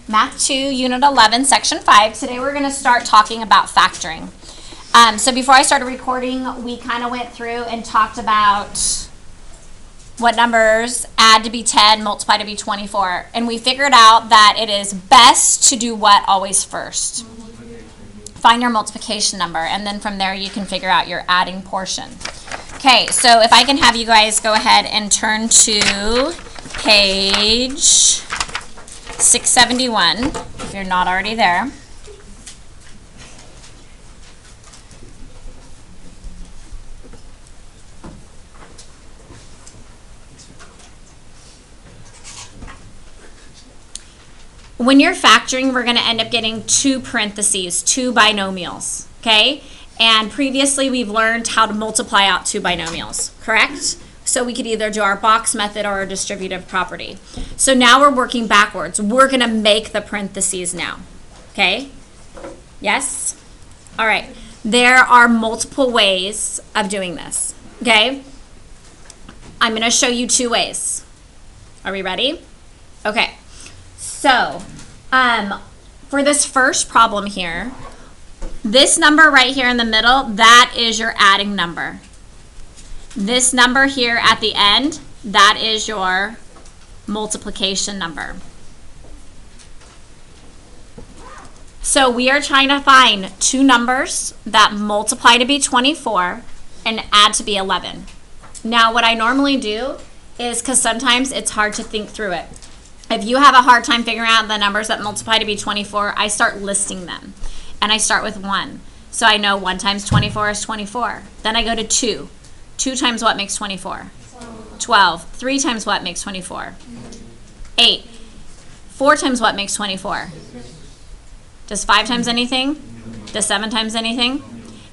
Math 2, Unit 11, Section 5. Today we're going to start talking about factoring. So before I started recording, we kind of went through and talked about what numbers add to be 10, multiply to be 24. And we figured out that it is best to do what always first? Find your multiplication number, and then from there you can figure out your adding portion. Okay, so if I can have you guys go ahead and turn to page 671, if you're not already there. When you're factoring, we're going to end up getting two parentheses, two binomials, okay? And previously we've learned how to multiply out two binomials, correct? So we could either do our box method or our distributive property. So now we're working backwards. We're going to make the parentheses now, okay? Yes? All right. There are multiple ways of doing this, okay? I'm going to show you two ways. Are we ready? Okay. So, for this first problem here, this number right here in the middle, that is your adding number. This number here at the end, that is your multiplication number. So we are trying to find two numbers that multiply to be 24 and add to be 11. Now what I normally do is, because sometimes it's hard to think through it, if you have a hard time figuring out the numbers that multiply to be 24, I start listing them. And I start with 1. So I know 1 times 24 is 24. Then I go to 2. 2 times what makes 24? 12. 3 times what makes 24? 8. 4 times what makes 24? Does 5 times anything? Does 7 times anything?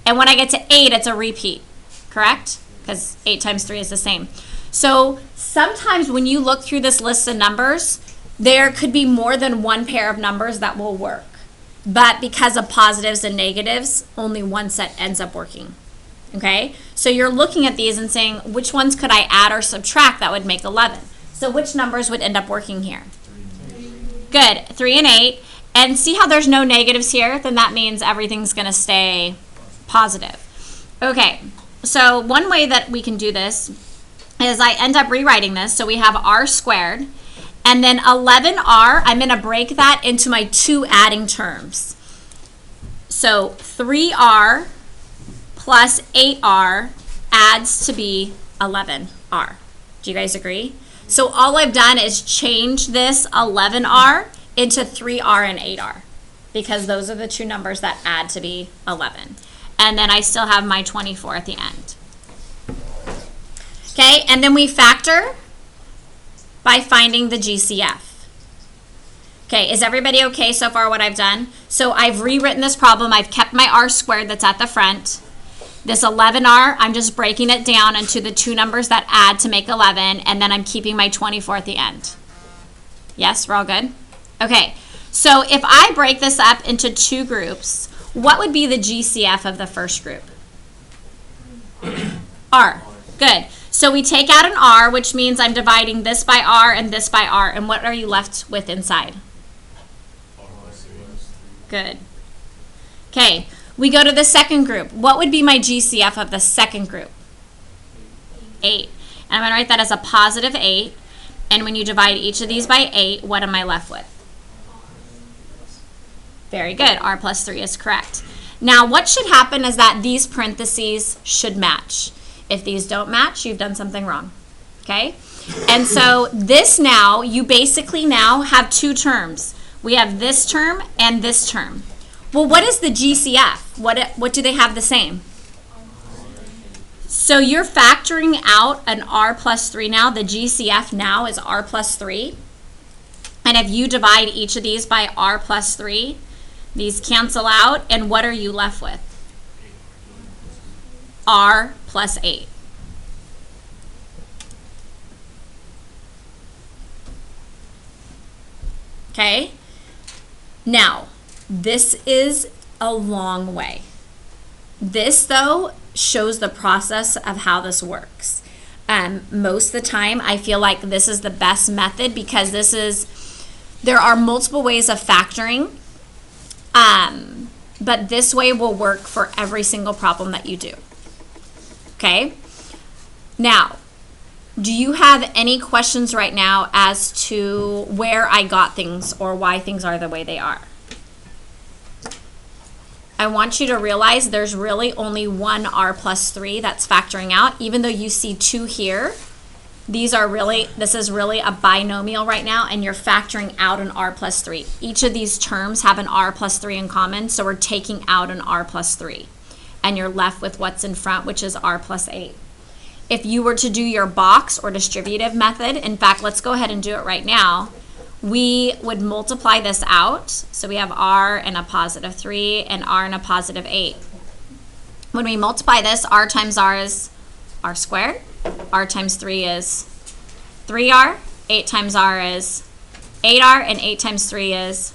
And when I get to 8, it's a repeat, correct? Because 8 times 3 is the same. So sometimes when you look through this list of numbers, there could be more than one pair of numbers that will work. But because of positives and negatives, only one set ends up working. Okay? So you're looking at these and saying, which ones could I add or subtract that would make 11? So which numbers would end up working here? Good. 3 and 8. And see how there's no negatives here? Then that means everything's going to stay positive. Okay. So one way that we can do this is I end up rewriting this. So we have r squared. And then 11r, I'm going to break that into my two adding terms. So 3r plus 8r adds to be 11r. Do you guys agree? So all I've done is change this 11r into 3r and 8r, because those are the two numbers that add to be 11. And then I still have my 24 at the end. Okay, and then we factor by finding the GCF. Okay, is everybody okay so far what I've done? So I've rewritten this problem. I've kept my r squared that's at the front. This 11r, I'm just breaking it down into the two numbers that add to make 11, and then I'm keeping my 24 at the end. Yes, we're all good? Okay, so if I break this up into two groups, what would be the GCF of the first group? R. Good. So we take out an r, which means I'm dividing this by r and this by r, and what are you left with inside? Good. Okay, we go to the second group. What would be my GCF of the second group? 8. And I'm going to write that as a positive 8, and when you divide each of these by 8, what am I left with? Very good. R plus 3 is correct. Now, what should happen is that these parentheses should match. If these don't match, you've done something wrong. Okay? And so this now, you basically now have two terms. We have this term and this term. Well, what is the GCF? What do they have the same? So you're factoring out an r plus 3 now. The GCF now is r plus 3. And if you divide each of these by r plus 3, these cancel out, and what are you left with? R plus 8. Okay? Now, this is a long way. This, though, shows the process of how this works. Most of the time, I feel like this is the best method because this is There are multiple ways of factoring, but this way will work for every single problem that you do. Okay? Now, do you have any questions right now as to where I got things or why things are the way they are? I want you to realize there's really only one r plus 3 that's factoring out. Even though you see 2 here, this is really a binomial right now, and you're factoring out an r plus 3. Each of these terms have an r plus 3 in common, so we're taking out an r plus 3. And you're left with what's in front, which is r plus 8. If you were to do your box or distributive method, in fact, let's go ahead and do it right now. We would multiply this out. So we have r and a positive 3 and r and a positive 8. When we multiply this, r times r is r squared. R times 3 is 3r. 8 times r is 8r. And 8 times 3 is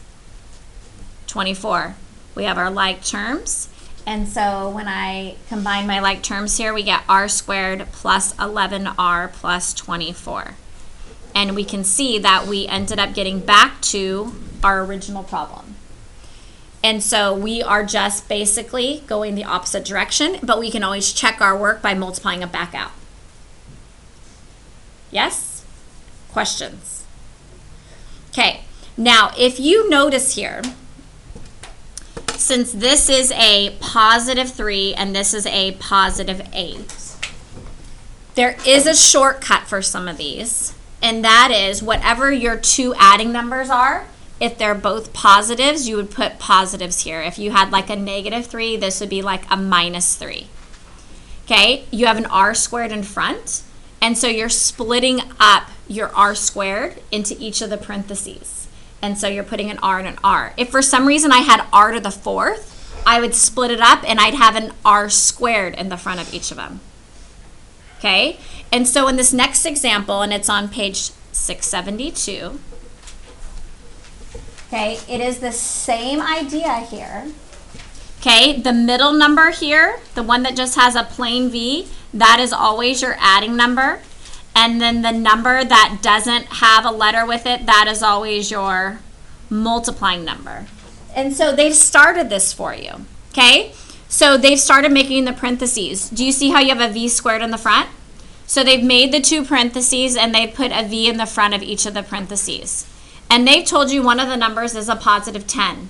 24. We have our like terms. And so when I combine my like terms here, we get r squared plus 11r plus 24. And we can see that we ended up getting back to our original problem. And so we are just basically going the opposite direction, but we can always check our work by multiplying it back out. Yes? Questions? Okay, now if you notice here, since this is a positive 3 and this is a positive 8, there is a shortcut for some of these, and that is whatever your two adding numbers are, if they're both positives, you would put positives here. If you had like a negative 3, this would be like a minus 3. Okay, you have an r squared in front, and so you're splitting up your r squared into each of the parentheses. And so you're putting an r and an r. If for some reason I had r to the 4th, I would split it up and I'd have an r squared in the front of each of them. Okay? And so in this next example, and it's on page 672, okay, it is the same idea here. Okay, the middle number here, the one that just has a plain V, that is always your adding number. And then the number that doesn't have a letter with it, that is always your multiplying number. And so they've started this for you, okay? So they've started making the parentheses. Do you see how you have a V squared in the front? So they've made the two parentheses and they put a V in the front of each of the parentheses. And they've told you one of the numbers is a positive 10.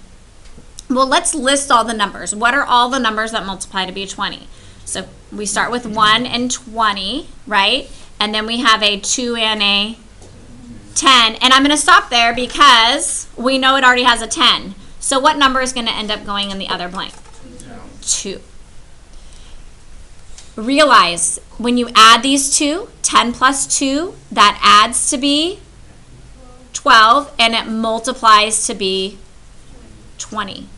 Well, let's list all the numbers. What are all the numbers that multiply to be 20? So we start with 1 and 20, right? And then we have a 2 and a 10. And I'm going to stop there because we know it already has a 10. So what number is going to end up going in the other blank? 2. Realize when you add these two, 10 plus 2, that adds to be 12, and it multiplies to be 20.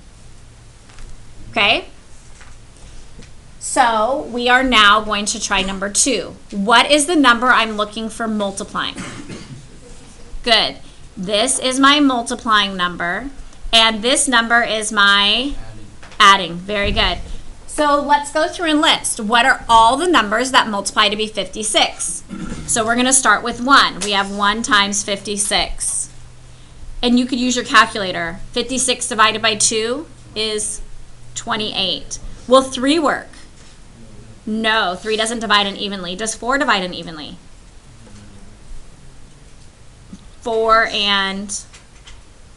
Okay? So we are now going to try number 2. What is the number I'm looking for multiplying? Good. This is my multiplying number, and this number is my adding. Very good. So let's go through and list. What are all the numbers that multiply to be 56? So we're going to start with 1. We have 1 times 56. And you could use your calculator. 56 divided by 2 is 28. Will 3 work? No, 3 doesn't divide unevenly. Does 4 divide unevenly? 4 and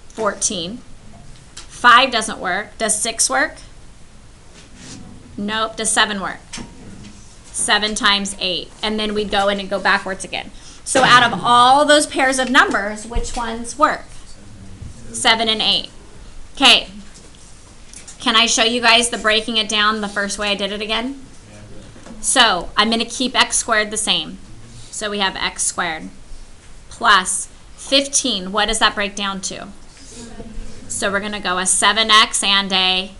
14. 5 doesn't work. Does 6 work? Nope. Does 7 work? 7 times 8. And then we go in and go backwards again. So out of all those pairs of numbers, which ones work? 7 and 8. Okay. Can I show you guys the breaking it down the first way I did it again? So I'm going to keep x squared the same. So we have x squared plus 15. What does that break down to? So we're going to go a 7x and a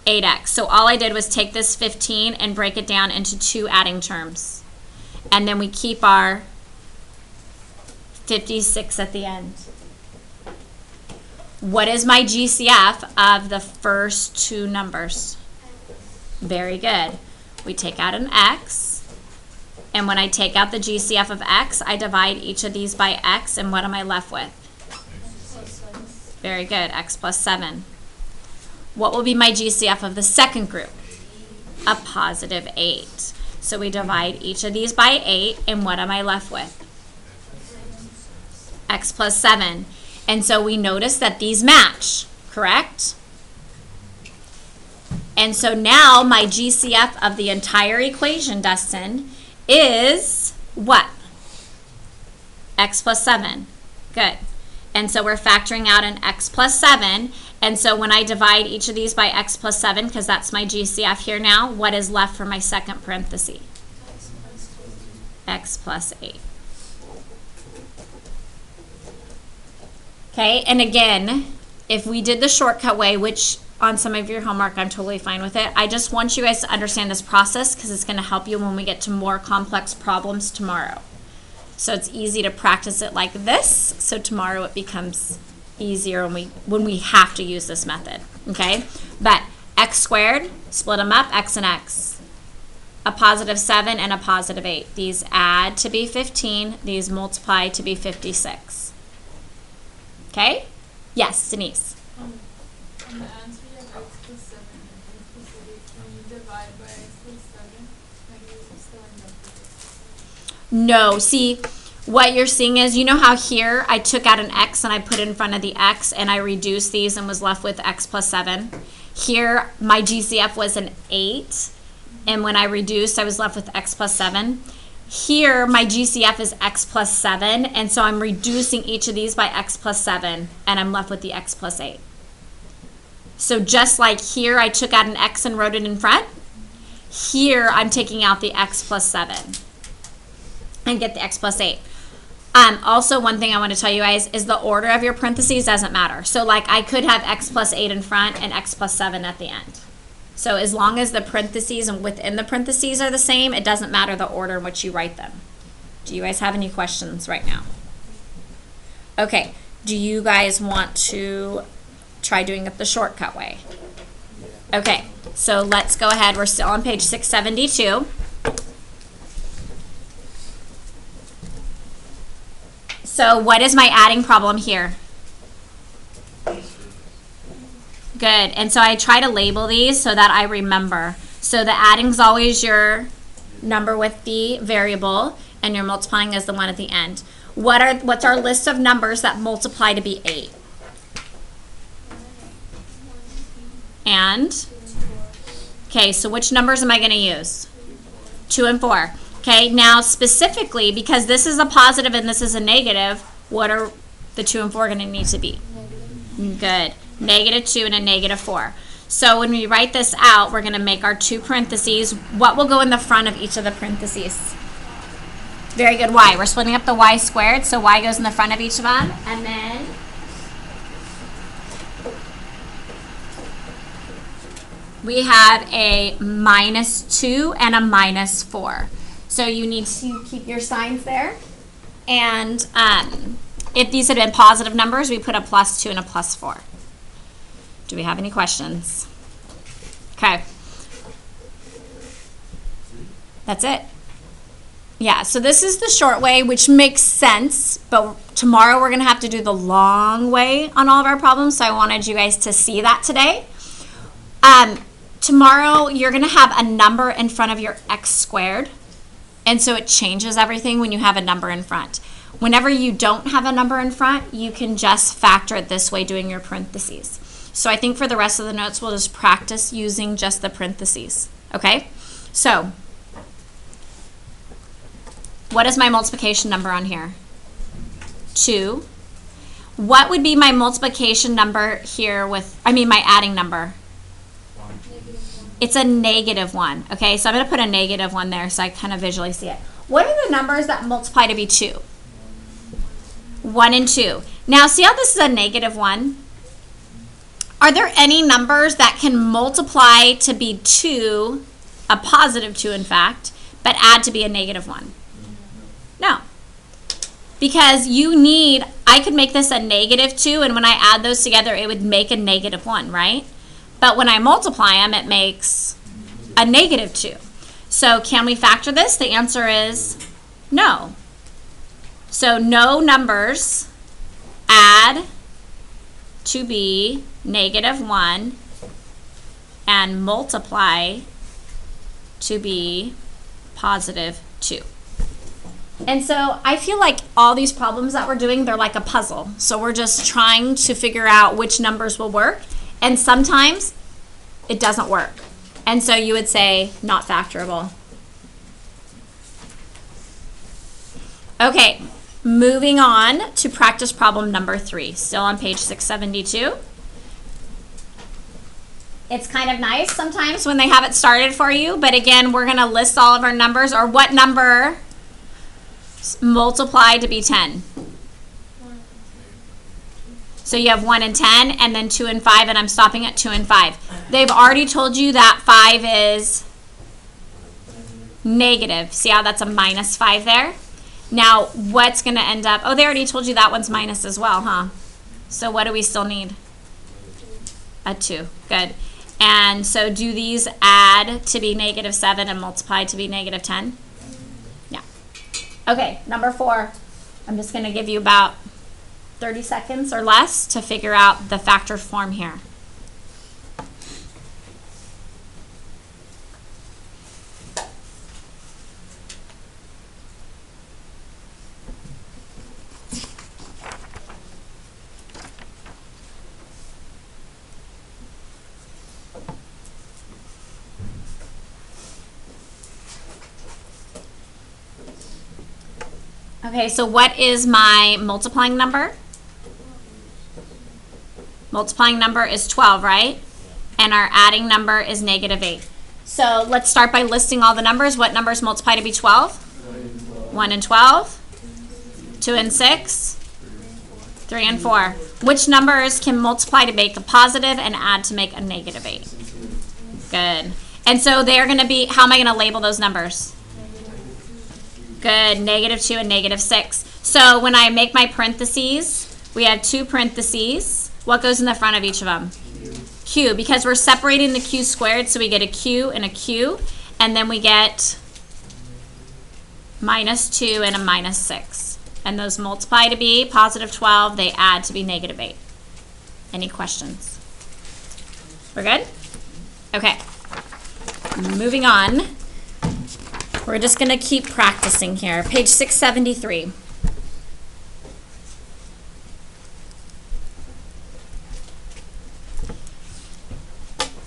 8x. So all I did was take this 15 and break it down into 2 adding terms. And then we keep our 56 at the end. What is my GCF of the first 2 numbers? Very good. We take out an x, and when I take out the GCF of x, I divide each of these by x, and what am I left with? Very good, x plus 7. What will be my GCF of the second group? A positive 8. So we divide each of these by 8, and what am I left with? X plus 7. And so we notice that these match, correct? And so now my GCF of the entire equation, Dustin, is what? X plus 7. Good. And so we're factoring out an x plus 7. And so when I divide each of these by x plus 7, because that's my GCF here now, what is left for my second parenthesis? X plus 8. Okay, and again, if we did the shortcut way, which on some of your homework, I'm totally fine with it. I just want you guys to understand this process because it's going to help you when we get to more complex problems tomorrow. So it's easy to practice it like this, so tomorrow it becomes easier when we have to use this method, okay? But x squared, split them up, x and x. A positive 7 and a positive 8. These add to be 15. These multiply to be 56. Okay? Yes, Denise. On the answer you have x plus 7 and x plus 8, when you divide by x plus 7, how do you still end up with x? No, see, what you're seeing is, you know how here I took out an x and I put it in front of the x and I reduced these and was left with x plus 7? Here, my GCF was an 8, and when I reduced, I was left with x plus 7. Here, my GCF is x plus 7, and so I'm reducing each of these by x plus 7, and I'm left with the x plus 8. So just like here, I took out an x and wrote it in front, here I'm taking out the x plus 7 and get the x plus 8. Also, one thing I want to tell you guys is the order of your parentheses doesn't matter. So like I could have x plus 8 in front and x plus 7 at the end. So as long as the parentheses and within the parentheses are the same, it doesn't matter the order in which you write them. Do you guys have any questions right now? Okay, do you guys want to try doing it the shortcut way? Okay, so let's go ahead. We're still on page 672. So what is my adding problem here? Good, and so I try to label these so that I remember. So the adding's always your number with the variable, and your multiplying is the one at the end. What's our list of numbers that multiply to be 8? And? Okay, so which numbers am I going to use? 2 and 4. Okay, now specifically, because this is a positive and this is a negative, what are the 2 and 4 going to need to be? Good. -2 and a -4. So when we write this out, we're going to make our 2 parentheses. What will go in the front of each of the parentheses? Very good, y. We're splitting up the y squared, so y goes in the front of each of them. And then we have a -2 and a -4. So you need to keep your signs there. And if these had been positive numbers, we put a +2 and a +4. Do we have any questions? Okay. That's it. Yeah, so this is the short way, which makes sense, but tomorrow we're going to have to do the long way on all of our problems, so I wanted you guys to see that today. Tomorrow you're going to have a number in front of your x squared, and so it changes everything when you have a number in front. Whenever you don't have a number in front, you can just factor it this way doing your parentheses. So I think for the rest of the notes, we'll just practice using just the parentheses, okay? So, what is my multiplication number on here? 2. What would be my multiplication number here with, my adding number? It's a -1, okay? So I'm going to put a -1 there so I kind of visually see it. What are the numbers that multiply to be 2? 1 and 2. Now, see how this is a -1? Are there any numbers that can multiply to be 2, a +2 in fact, but add to be a -1? No. Because I could make this a -2, and when I add those together, it would make a -1, right? But when I multiply them, it makes a -2. So can we factor this? The answer is no. So no numbers add to be -1 and multiply to be +2. And so I feel like all these problems that we're doing, they're like a puzzle. So we're just trying to figure out which numbers will work. And sometimes it doesn't work. And so you would say not factorable. Okay, moving on to practice problem number 3, still on page 672. It's kind of nice sometimes when they have it started for you, but again, we're going to list all of our numbers, or what number multiply to be 10. So you have 1 and 10, and then 2 and 5, and I'm stopping at 2 and 5. They've already told you that 5 is negative. See how that's a -5 there? Now, what's going to end up, oh, they already told you that one's minus as well, huh? So what do we still need? A 2. Good. And so do these add to be -7 and multiply to be -10? Yeah. Okay, number 4. I'm just going to give you about 30 seconds or less to figure out the factored form here. Okay, so what is my multiplying number? Multiplying number is 12, right? And our adding number is -8. So let's start by listing all the numbers. What numbers multiply to be 12? 1 and 12, 2 and 6, 3 and 4. Which numbers can multiply to make a positive and add to make a -8? Good. And so they're going to be, how am I going to label those numbers? Good, -2 and -6. So when I make my parentheses, we have 2 parentheses. What goes in the front of each of them? Q, because we're separating the Q squared, so we get a Q and a Q, and then we get -2 and a -6. And those multiply to be +12, they add to be -8. Any questions? We're good? Okay. Moving on. We're just going to keep practicing here. Page 673.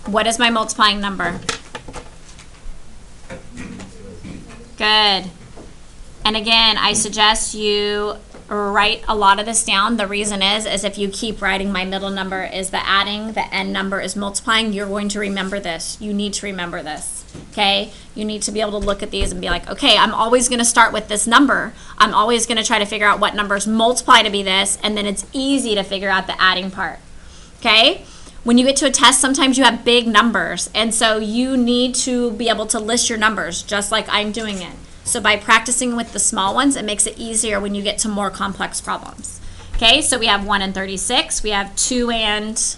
What is my multiplying number? Good. And again, I suggest you write a lot of this down. The reason is if you keep writing my middle number is the adding, the end number is multiplying, you're going to remember this. You need to remember this, okay? You need to be able to look at these and be like, okay, I'm always going to start with this number. I'm always going to try to figure out what numbers multiply to be this, and then it's easy to figure out the adding part, okay? When you get to a test, sometimes you have big numbers, and so you need to be able to list your numbers just like I'm doing it. So by practicing with the small ones, it makes it easier when you get to more complex problems. Okay, so we have 1 and 36, we have 2 and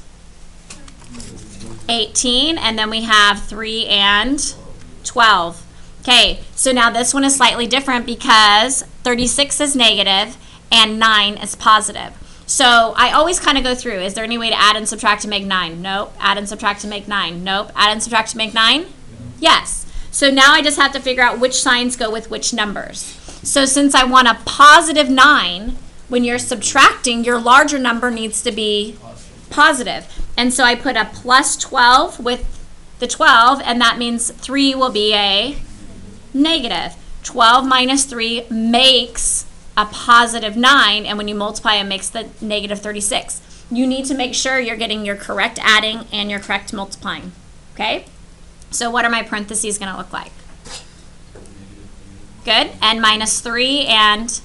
18, and then we have 3 and 12. Okay, so now this one is slightly different because 36 is negative and 9 is positive. So I always kind of go through, is there any way to add and subtract to make 9? Nope. Add and subtract to make 9? Nope. Add and subtract to make 9? Yes. So now I just have to figure out which signs go with which numbers. So since I want a +9, when you're subtracting, your larger number needs to be positive. And so I put a +12 with the 12, and that means 3 will be a negative. 12 minus 3 makes a +9, and when you multiply, it makes the -36. You need to make sure you're getting your correct adding and your correct multiplying, okay? So what are my parentheses going to look like? Good. N minus 3 and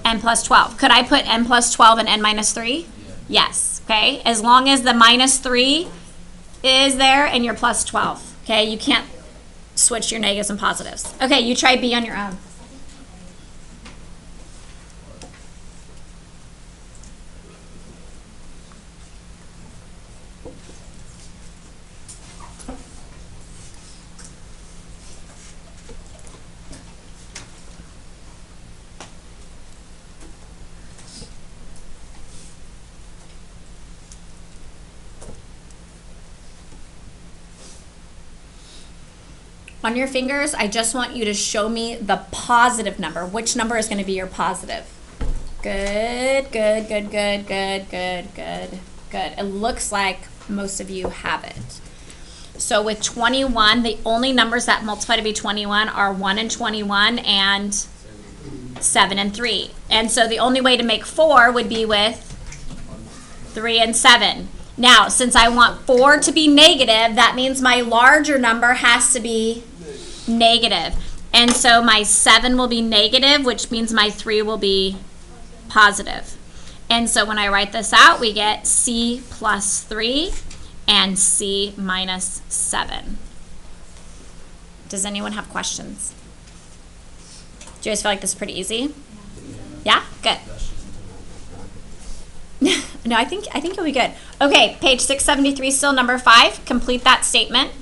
N plus 12. Could I put N plus 12 and N minus 3? Yes. Okay. As long as the -3 is there and you're plus 12. Okay. You can't switch your negatives and positives. Okay. You try B on your own. On your fingers, I just want you to show me the positive number. Which number is going to be your positive? Good, good, good, good, good, good, good, good. It looks like most of you have it. So with 21, the only numbers that multiply to be 21 are 1 and 21 and 7 and 3. And so the only way to make 4 would be with 3 and 7. Now, since I want 4 to be negative, that means my larger number has to be negative. And so my 7 will be negative, which means my 3 will be positive. And so when I write this out, we get C plus 3 and C minus 7. Does anyone have questions? Do you guys feel like this is pretty easy? Yeah? Good. No, I think you'll be good. Okay, page 673, still number 5. Complete that statement.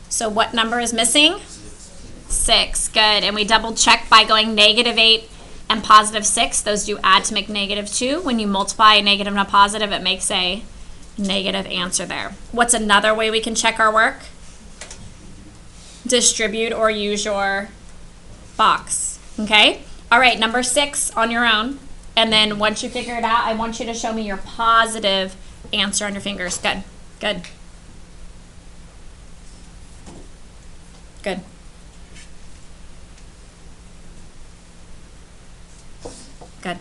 So what number is missing? 6. Good. And we double check by going -8 and +6. Those do add to make -2. When you multiply a negative and a positive, it makes a negative answer there. What's another way we can check our work? Distribute or use your box. Okay? All right, number 6 on your own. And then once you figure it out, I want you to show me your positive answer on your fingers. Good. Good. Good. Good.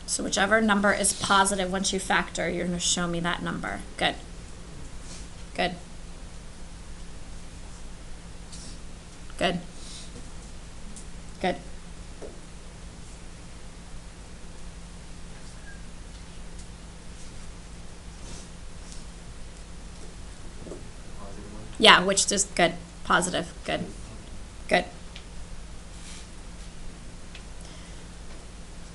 So whichever number is positive, once you factor, you're going to show me that number. Good. Good. Good. Good. Yeah, which is good. Positive. Good. Good.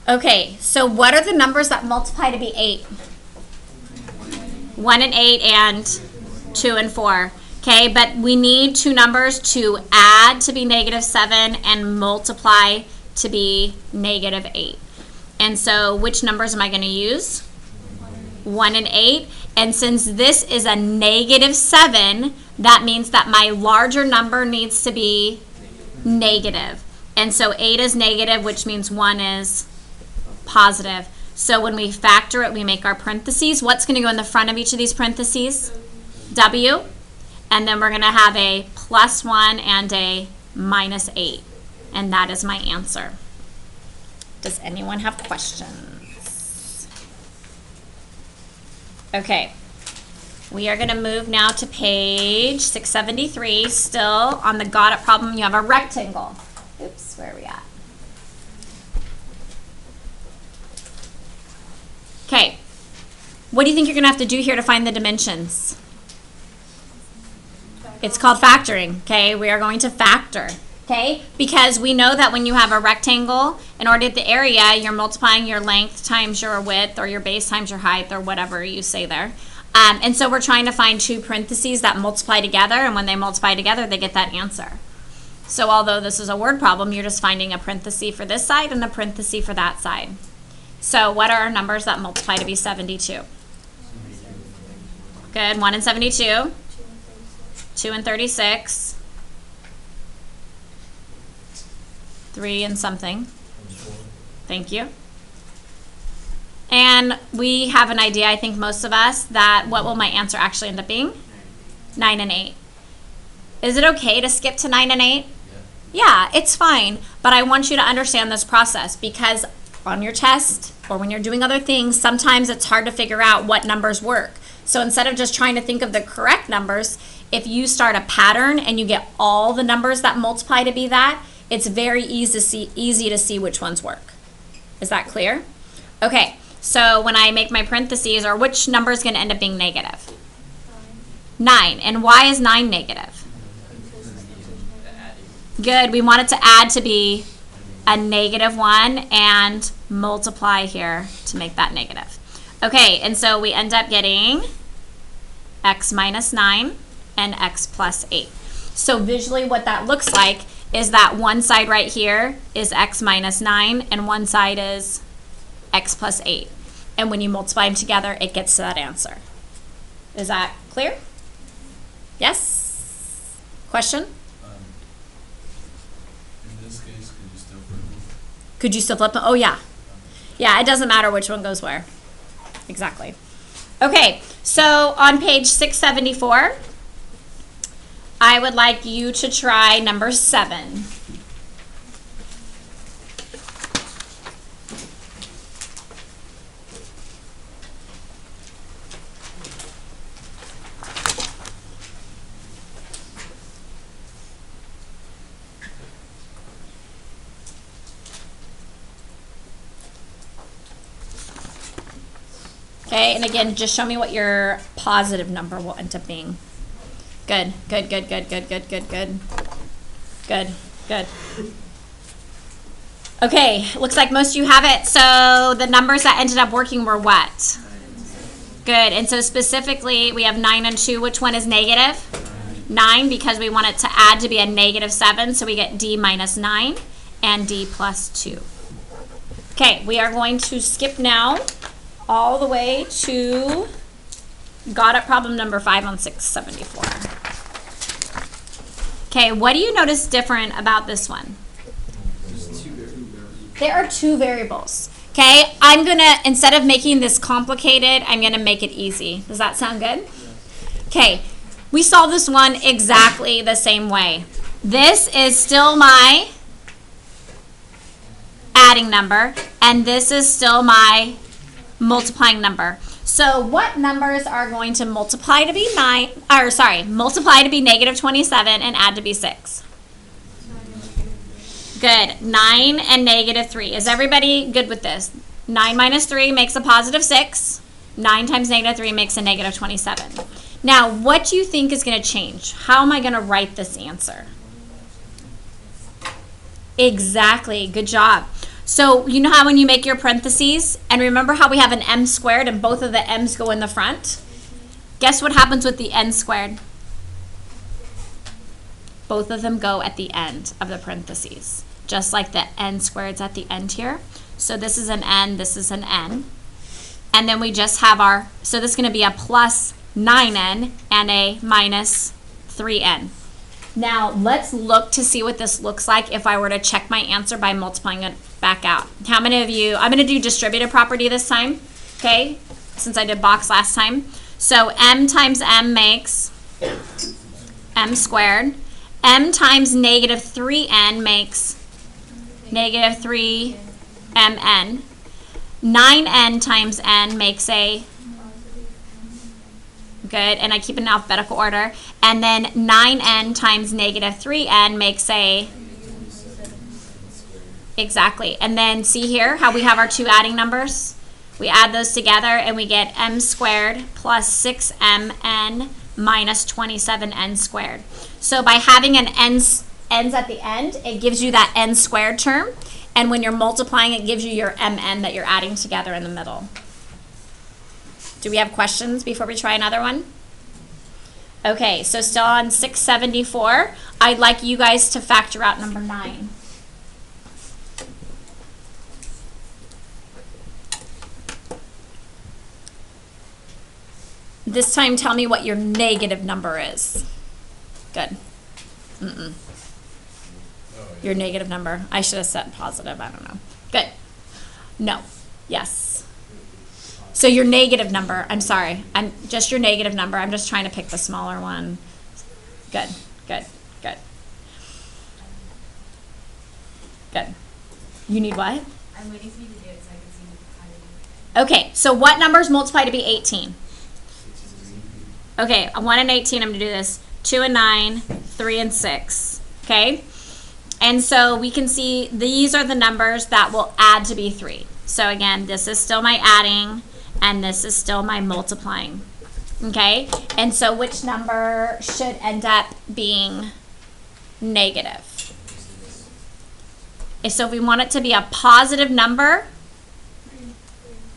Okay, so what are the numbers that multiply to be 8? 1 and 8 and 2 and 4. Okay, but we need two numbers to add to be -7 and multiply to be -8. And so which numbers am I going to use? 1 and 8. And since this is a -7, that means that my larger number needs to be negative. And so 8 is negative, which means 1 is positive. So when we factor it, we make our parentheses. What's going to go in the front of each of these parentheses? W. And then we're going to have a +1 and a -8. And that is my answer. Does anyone have questions? Okay. We are going to move now to page 673. Still on the got it problem, you have a rectangle. Oops, where are we at? Okay. What do you think you're going to have to do here to find the dimensions? It's called factoring, okay? We are going to factor, okay? Because we know that when you have a rectangle, in order to get the area, you're multiplying your length times your width or your base times your height or whatever you say there. And so we're trying to find two parentheses that multiply together, and when they multiply together, they get that answer. So although this is a word problem, you're just finding a parenthesis for this side and a parenthesis for that side. So what are our numbers that multiply to be 72? Good, 1 and 72. 2 and 36. 3 and something. Thank you. And we have an idea, I think most of us, that what will my answer actually end up being? 9 and 8. Is it okay to skip to 9 and 8? Yeah, it's fine. But I want you to understand this process because on your test or when you're doing other things, sometimes it's hard to figure out what numbers work. So instead of just trying to think of the correct numbers, if you start a pattern and you get all the numbers that multiply to be that, it's very easy to see which ones work. Is that clear? Okay, so when I make my parentheses, or which number is going to end up being negative? 9. And why is 9 negative? Good, we want it to add to be a -1 and multiply here to make that negative. Okay, and so we end up getting x minus 9 and x plus 8. So visually what that looks like is that one side right here is x minus 9 and one side is x plus 8. And when you multiply them together, it gets to that answer. Is that clear? Yes? Question? In this case, could you still flip them? Could you still flip them? Oh, yeah. Yeah, it doesn't matter which one goes where. Exactly. Okay, so on page 674, I would like you to try number 7. Okay, and again, just show me what your positive number will end up being. Good, good, good, good, good, good, good, good. Good, good. Okay, looks like most of you have it. So the numbers that ended up working were what? Good, and so specifically we have 9 and 2. Which one is negative? 9, because we want it to add to be a negative 7, so we get D minus 9 and D plus 2. Okay, we are going to skip now all the way to got it problem number 5 on 674. Okay, what do you notice different about this one? There are 2 variables. Okay, I'm gonna, instead of making this complicated, I'm gonna make it easy. Does that sound good? Okay, we solve this one exactly the same way. This is still my adding number, and this is still my multiplying number. So what numbers are going to multiply to be multiply to be negative 27 and add to be 6? Good. 9 and negative 3. Is everybody good with this? 9 minus 3 makes a positive 6. 9 times negative 3 makes a negative 27. Now, what do you think is going to change? How am I going to write this answer? Exactly. Good job. So you know how when you make your parentheses, and remember how we have an m squared and both of the m's go in the front? Guess what happens with the n squared? Both of them go at the end of the parentheses, just like the n squareds at the end here. So this is an n, this is an n. And then we just have our, so this is going to be a plus 9n and a minus 3n. Now, let's look to see what this looks like if I were to check my answer by multiplying it back out. How many of you, I'm going to do distributive property this time, okay, since I did box last time. So m times m makes m squared. M times negative 3n makes negative 3mn. 9n times n makes a, good, and I keep it in alphabetical order. And then 9n times negative 3n makes a, exactly. And then see here how we have our 2 adding numbers? We add those together and we get m squared plus 6mn minus 27n squared. So by having an ends at the end, it gives you that n squared term. And when you're multiplying, it gives you your mn that you're adding together in the middle. Do we have questions before we try another one? Okay, so still on 674, I'd like you guys to factor out number 9. This time tell me what your negative number is. Good. Your negative number. I should have said positive, I don't know. Good. No. Yes. So your negative number, I'm sorry, I'm just your negative number. I'm just trying to pick the smaller one. Good, good, good. Good. You need what? I'm waiting for you to do it so I can see how to do it. Okay, so what numbers multiply to be 18? Okay, 1 and 18, I'm going to do this. 2 and 9, 3 and 6, okay? And so we can see these are the numbers that will add to be 3. So again, this is still my adding, and this is still my multiplying, okay? And so which number should end up being negative? So if we want it to be a positive number,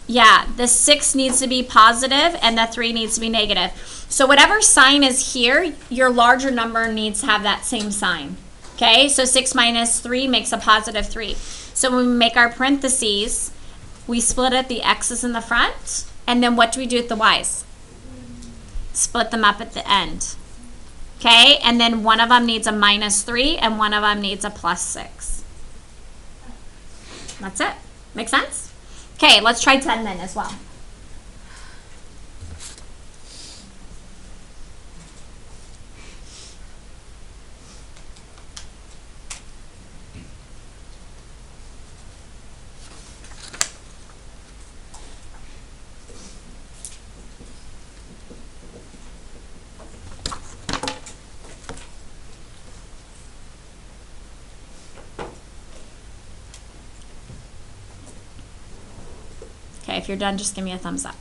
yeah, the 6 needs to be positive and the 3 needs to be negative. So whatever sign is here, your larger number needs to have that same sign. Okay, so 6 minus 3 makes a positive 3. So when we make our parentheses, we split it, the x's in the front, and then what do we do with the y's? Split them up at the end. Okay, and then one of them needs a minus 3 and one of them needs a plus 6. That's it. Make sense? Okay, let's try 10 then as well. Okay, if you're done, just give me a thumbs up.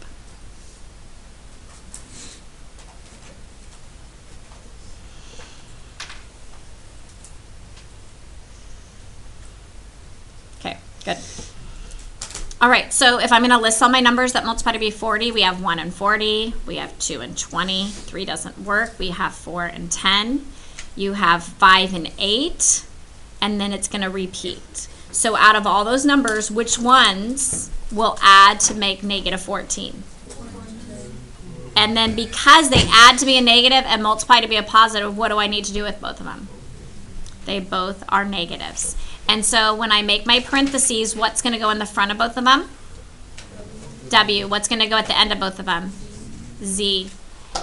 Okay, good. All right, so if I'm going to list all my numbers that multiply to be 40, we have 1 and 40, we have 2 and 20, 3 doesn't work, we have 4 and 10, you have 5 and 8, and then it's going to repeat. So out of all those numbers, which ones will add to make negative 14? And then because they add to be a negative and multiply to be a positive, what do I need to do with both of them? They both are negatives. And so when I make my parentheses, what's going to go in the front of both of them? W. What's going to go at the end of both of them? Z.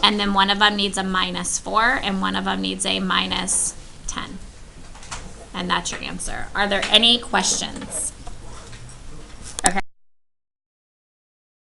And then one of them needs a minus 4 and one of them needs a minus 10. And that's your answer. Are there any questions?